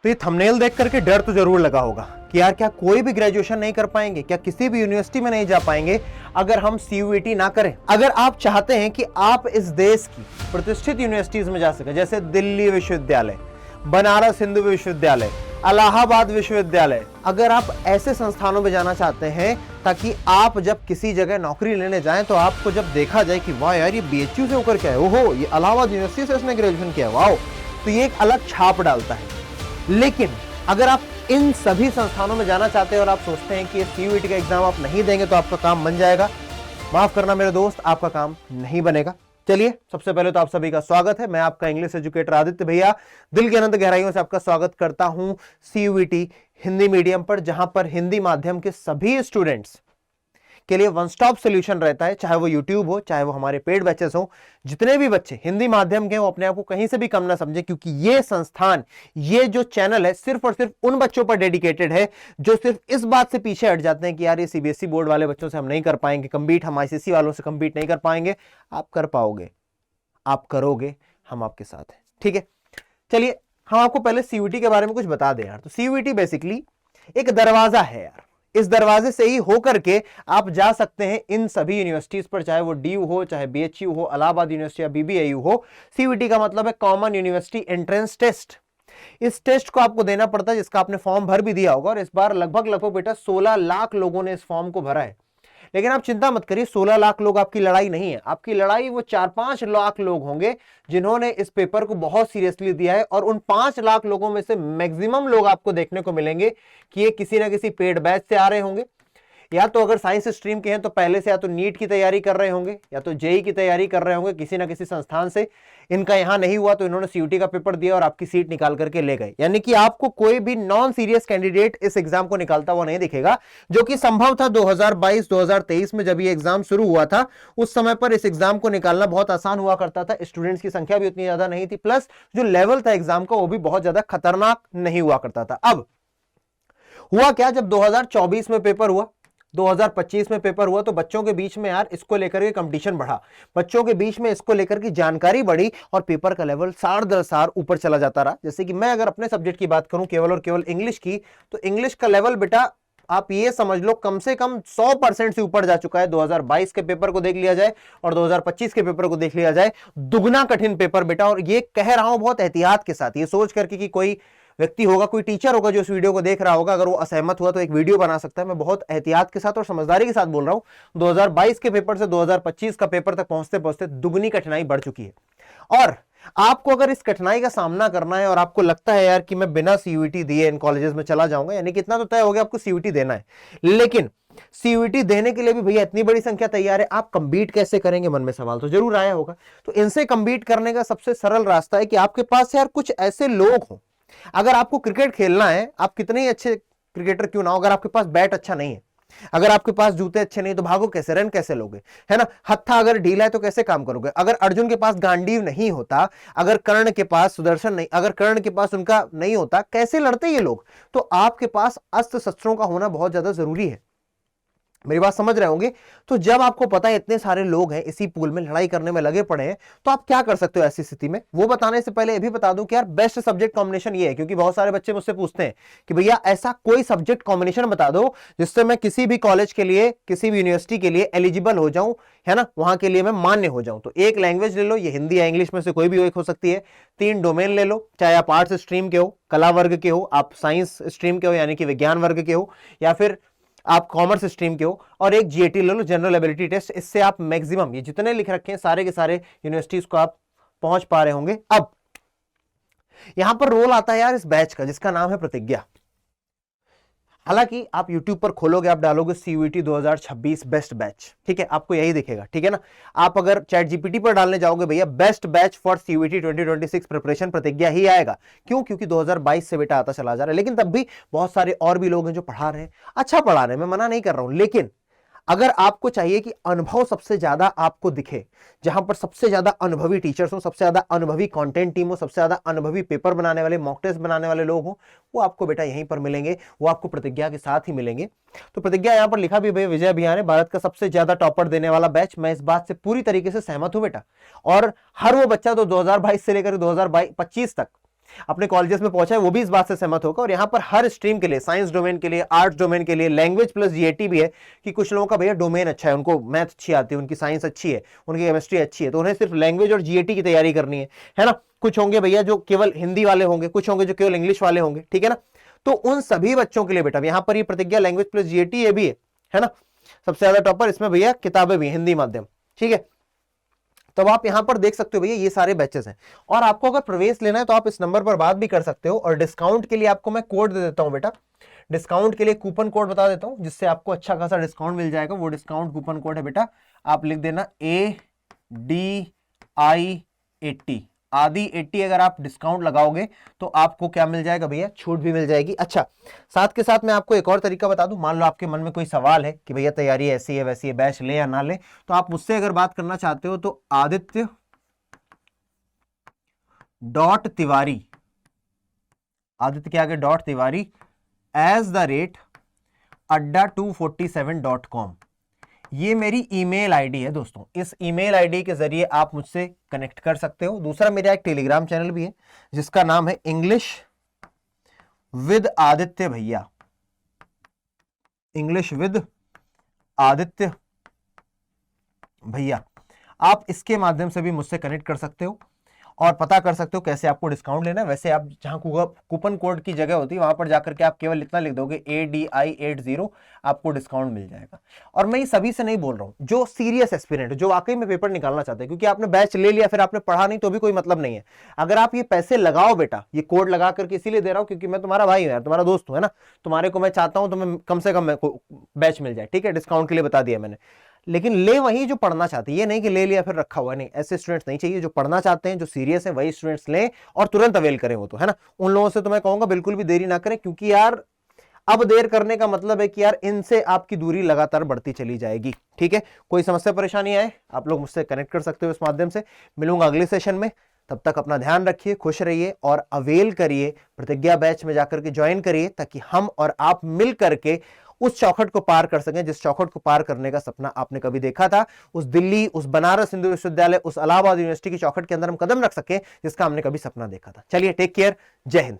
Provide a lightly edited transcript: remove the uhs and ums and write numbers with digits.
तो ये थंबनेल देख करके डर तो जरूर लगा होगा कि यार क्या कोई भी ग्रेजुएशन नहीं कर पाएंगे, क्या किसी भी यूनिवर्सिटी में नहीं जा पाएंगे अगर हम सीयूईटी ना करें। अगर आप चाहते हैं कि आप इस देश की प्रतिष्ठित यूनिवर्सिटीज में जा सके, जैसे दिल्ली विश्वविद्यालय, बनारस हिंदू विश्वविद्यालय, इलाहाबाद विश्वविद्यालय, अगर आप ऐसे संस्थानों में जाना चाहते हैं ताकि आप जब किसी जगह नौकरी लेने जाएं तो आपको जब देखा जाए कि वाह यार ये बीएचयू से होकर क्या है, ओहो ये इलाहाबाद यूनिवर्सिटी से इसने ग्रेजुएशन किया, वाह, तो ये एक अलग छाप डालता है। लेकिन अगर आप इन सभी संस्थानों में जाना चाहते हैं और आप सोचते हैं कि सीयूईटी का एग्जाम आप नहीं देंगे तो आपका काम बन जाएगा, माफ करना मेरे दोस्त, आपका काम नहीं बनेगा। चलिए सबसे पहले तो आप सभी का स्वागत है, मैं आपका इंग्लिश एजुकेटर आदित्य भैया दिल की अनंत गहराइयों से आपका स्वागत करता हूं सीयूईटी हिंदी मीडियम पर, जहां पर हिंदी माध्यम के सभी स्टूडेंट्स के लिए वन स्टॉप सॉल्यूशन रहता है, चाहे वो यूट्यूब हो, चाहे वो हमारे पेड बैचेस हो। जितने भी बच्चे हिंदी माध्यम के वो अपने आप को कहीं से भी कम ना समझे, क्योंकि ये संस्थान, ये जो चैनल है सिर्फ और सिर्फ उन बच्चों पर डेडिकेटेड है जो सिर्फ इस बात से पीछे हट जाते हैं कि यार ये सीबीएसई बोर्ड वाले बच्चों से हम नहीं कर पाएंगे कम्पीट, हम आईसीएसई वालों से कम्पीट नहीं कर पाएंगे। आप कर पाओगे, आप करोगे, हम आपके साथ हैं, ठीक है। चलिए हम आपको पहले सीयूईटी के बारे में कुछ बता दें यार। तो सीयूईटी बेसिकली एक दरवाजा है यार, इस दरवाजे से ही होकर के आप जा सकते हैं इन सभी यूनिवर्सिटीज पर, चाहे वो डीयू हो, चाहे बीएचयू हो, इलाहाबाद यूनिवर्सिटी या बीबीएयू हो। सीयूईटी का मतलब है कॉमन यूनिवर्सिटी एंट्रेंस टेस्ट। इस टेस्ट को आपको देना पड़ता है, जिसका आपने फॉर्म भर भी दिया होगा, और इस बार लगभग बेटा 16 लाख लोगों ने इस फॉर्म को भरा है। लेकिन आप चिंता मत करिए, 16 लाख लोग आपकी लड़ाई नहीं है, आपकी लड़ाई वो 4-5 लाख लोग होंगे जिन्होंने इस पेपर को बहुत सीरियसली दिया है। और उन 5 लाख लोगों में से मैक्सिमम लोग आपको देखने को मिलेंगे कि ये किसी ना किसी पेड बैच से आ रहे होंगे, या तो अगर साइंस स्ट्रीम के हैं तो पहले से या तो नीट की तैयारी कर रहे होंगे या तो जेई की तैयारी कर रहे होंगे किसी ना किसी संस्थान से। इनका यहां नहीं हुआ तो इन्होंने सीयूटी का पेपर दिया और आपकी सीट निकाल करके ले गए। यानी कि आपको कोई भी नॉन सीरियस कैंडिडेट इस एग्जाम को निकालता हुआ नहीं दिखेगा, जो कि संभव था 2022-2023 में जब ये एग्जाम शुरू हुआ था। उस समय पर इस एग्जाम को निकालना बहुत आसान हुआ करता था, स्टूडेंट्स की संख्या भी उतनी ज्यादा नहीं थी, प्लस जो लेवल था एग्जाम का वो भी बहुत ज्यादा खतरनाक नहीं हुआ करता था। अब हुआ क्या, जब 2024 में पेपर हुआ, 2025 में पेपर हुआ, तो बच्चों के बीच में यार इसको लेकर के कंपटीशन बढ़ा, बच्चों के बीच में इसको लेकर की जानकारी बढ़ी और पेपर का लेवल सार दर सार ऊपर चला जाता रहा। जैसे कि मैं अगर अपने सब्जेक्ट की बात करूं केवल और केवल इंग्लिश की, तो इंग्लिश का लेवल बेटा आप ये समझ लो कम से कम 100% से ऊपर जा चुका है। 2022 के पेपर को देख लिया जाए और 2025 के पेपर को देख लिया जाए, दुगना कठिन पेपर बेटा। और ये कह रहा हूं बहुत एहतियात के साथ, ये सोच करके कि कोई व्यक्ति होगा, कोई टीचर होगा जो इस वीडियो को देख रहा होगा, अगर वो असहमत हुआ तो एक वीडियो बना सकता है। मैं बहुत एहतियात के साथ और समझदारी के साथ बोल रहा हूं, 2022 के पेपर से 2025 का पेपर तक पहुंचते पहुंचते दुगनी कठिनाई बढ़ चुकी है। और आपको अगर इस कठिनाई का सामना करना है और आपको लगता है यार कि मैं बिना सीयूईटी दिए इन कॉलेजेस में चला जाऊंगा, यानी कि इतना तो तय हो गया आपको सीयूईटी देना है, लेकिन सीयूईटी देने के लिए भी भैया इतनी बड़ी संख्या तैयार है, आप कंपीट कैसे करेंगे, मन में सवाल तो जरूर आया होगा। तो इनसे कंपीट करने का सबसे सरल रास्ता है कि आपके पास यार कुछ ऐसे लोग हों। अगर आपको क्रिकेट खेलना है, आप कितने ही अच्छे क्रिकेटर क्यों ना हो, अगर आपके पास बैट अच्छा नहीं है, अगर आपके पास जूते अच्छे नहीं तो भागो कैसे, रन कैसे लोगे, है ना। हत्था अगर ढीला है तो कैसे काम करोगे। अगर अर्जुन के पास गांडीव नहीं होता, अगर कर्ण के पास सुदर्शन नहीं, अगर कर्ण के पास उनका नहीं होता, कैसे लड़ते ये लोग। तो आपके पास अस्त्र शस्त्रों का होना बहुत ज्यादा जरूरी है, मेरी बात समझ रहे होंगे। तो जब आपको पता है इतने सारे लोग हैं इसी पूल में लड़ाई करने में लगे पड़े हैं, तो आप क्या कर सकते हो ऐसी स्थिति में। वो बताने से पहले ये भी बता दूं कि यार बेस्ट सब्जेक्ट कॉम्बिनेशन ये है, क्योंकि बहुत सारे बच्चे मुझसे पूछते हैं कि भैया ऐसा कोई सब्जेक्ट कॉम्बिनेशन बता दो जिससे मैं किसी भी कॉलेज के लिए, किसी भी यूनिवर्सिटी के लिए एलिजिबल हो जाऊं, है ना, वहां के लिए मैं मान्य हो जाऊं। तो एक लैंग्वेज ले लो, ये हिंदी या इंग्लिश में से कोई भी एक हो सकती है। 3 डोमेन ले लो, चाहे आप आर्ट्स स्ट्रीम के हो, कला वर्ग के हो, आप साइंस स्ट्रीम के हो यानी कि विज्ञान वर्ग के हो, या फिर आप कॉमर्स स्ट्रीम के हो, और एक जीएटी ले लो, जनरल एबिलिटी टेस्ट। इससे आप मैक्सिमम ये जितने लिख रखे हैं सारे के सारे यूनिवर्सिटीज को आप पहुंच पा रहे होंगे। अब यहां पर रोल आता है यार इस बैच का, जिसका नाम है प्रतिज्ञा। हालांकि आप YouTube पर खोलोगे, आप डालोगे सीयूईटी 2026 बेस्ट बैच, ठीक है, आपको यही दिखेगा, ठीक है ना। आप अगर ChatGPT पर डालने जाओगे भैया best batch for CUET 2026 preparation, प्रतिज्ञा ही आएगा। क्यों, क्योंकि 2022 से बेटा आता चला जा रहा है। लेकिन तब भी बहुत सारे और भी लोग हैं जो पढ़ा रहे हैं, अच्छा पढ़ा रहे हैं, मैं मना नहीं कर रहा हूं। लेकिन अगर आपको चाहिए कि अनुभव सबसे ज्यादा आपको दिखे, जहां पर सबसे ज्यादा अनुभवी टीचर्स हो, सबसे ज्यादा अनुभवी कंटेंट टीम हो, सबसे ज्यादा अनुभवी पेपर बनाने वाले, मॉक टेस्ट बनाने वाले लोग हो, वो आपको बेटा यहीं पर मिलेंगे, वो आपको प्रतिज्ञा के साथ ही मिलेंगे। तो प्रतिज्ञा यहां पर लिखा भी भैया विजय अभियान है, भारत का सबसे ज्यादा टॉपर देने वाला बैच। मैं इस बात से पूरी तरीके से सहमत हूं बेटा। और हर वो बच्चा तो 2022 से लेकर 2025 तक अपने कॉलेजेस में पहुंचा है वो भी इस बात से सहमत होगा। और यहां पर हर स्ट्रीम के लिए, साइंस डोमेन के लिए, आर्ट्स डोमेन के लिए, लैंग्वेज प्लस जीएटी भी है कि कुछ लोगों का भैया डोमेन अच्छा है, उनको मैथ अच्छी आती है, उनकी साइंस अच्छी है, उनकी केमिस्ट्री अच्छी है, तो उन्हें सिर्फ लैंग्वेज और जीएटी की तैयारी करनी है ना। कुछ होंगे भैया जो केवल हिंदी वाले होंगे, कुछ होंगे जो केवल इंग्लिश वाले होंगे, ठीक है ना। तो उन सभी बच्चों के लिए बेटा यहां पर ये प्रतिज्ञा लैंग्वेज प्लस जीएटी ये भी है ना। सबसे ज्यादा टॉपर इसमें भैया किताबें भी, हिंदी माध्यम, ठीक है। तब आप यहां पर देख सकते हो भैया ये सारे बैचेस हैं। और आपको अगर प्रवेश लेना है तो आप इस नंबर पर बात भी कर सकते हो। और डिस्काउंट के लिए आपको मैं कोड दे देता हूं बेटा, डिस्काउंट के लिए कूपन कोड बता देता हूं जिससे आपको अच्छा खासा डिस्काउंट मिल जाएगा। वो डिस्काउंट कूपन कोड है बेटा, आप लिख देना ADI80, आदि 80। अगर आप डिस्काउंट लगाओगे तो आपको क्या मिल जाएगा भैया, छूट भी मिल जाएगी। अच्छा, साथ के साथ मैं आपको एक और तरीका बता दूं। मान लो आपके मन में कोई सवाल है कि भैया तैयारी ऐसी है वैसी है, बैच ले या ना ले, तो आप मुझसे अगर बात करना चाहते हो तो आदित्य.तिवारी, आदित्य के आगे .तिवारी @adda247.com, ये मेरी ईमेल आईडी है दोस्तों। इस ईमेल आईडी के जरिए आप मुझसे कनेक्ट कर सकते हो। दूसरा मेरा एक टेलीग्राम चैनल भी है जिसका नाम है इंग्लिश विद आदित्य भैया, इंग्लिश विद आदित्य भैया। आप इसके माध्यम से भी मुझसे कनेक्ट कर सकते हो और पता कर सकते हो कैसे आपको डिस्काउंट लेना है। वैसे आप जहां कूपन कोड की जगह होती है वहां पर जाकर के आप केवल इतना लिख दोगे ADI80, आपको डिस्काउंट मिल जाएगा। और मैं ये सभी से नहीं बोल रहा हूं, जो सीरियस एस्पिरेंट, जो वाकई में पेपर निकालना चाहते हैं, क्योंकि आपने बैच ले लिया फिर आपने पढ़ा नहीं तो भी कोई मतलब नहीं है। अगर आप ये पैसे लगाओ बेटा, ये कोड लगा करके इसीलिए दे रहा हूं क्योंकि मैं तुम्हारा भाई हूं यार, तुम्हारा दोस्त हूं, है ना। तुम्हारे को मैं चाहता हूं तुम्हें कम से कम बैच मिल जाए, ठीक है। डिस्काउंट के लिए बता दिया मैंने, लेकिन ले वही जो पढ़ना चाहते हैं। ये नहीं कि ले लिया फिर रखा हुआ, नहीं, ऐसे स्टूडेंट्स नहीं चाहिए। जो पढ़ना चाहते हैं, जो सीरियस है, वही स्टूडेंट्स लें और तुरंत अवेल करें वो तो, है ना। उन लोगों से तो मैं कहूंगा बिल्कुल भी देरी ना करें, क्योंकि यार अब देर करने का मतलब है कि यार इनसे आपकी दूरी लगातार बढ़ती चली जाएगी, ठीक है। कोई समस्या परेशानी आए आप लोग मुझसे कनेक्ट कर सकते हो इस माध्यम से। मिलूंगा अगले सेशन में, तब तक अपना ध्यान रखिए, खुश रहिए और अवेल करिए, प्रतिज्ञा बैच में जाकर के ज्वाइन करिए, ताकि हम और आप मिल करके उस चौखट को पार कर सकें जिस चौखट को पार करने का सपना आपने कभी देखा था। उस दिल्ली, उस बनारस हिंदू विश्वविद्यालय, उस इलाहाबाद यूनिवर्सिटी की चौखट के अंदर हम कदम रख सकें जिसका हमने कभी सपना देखा था। चलिए, टेक केयर, जय हिंद।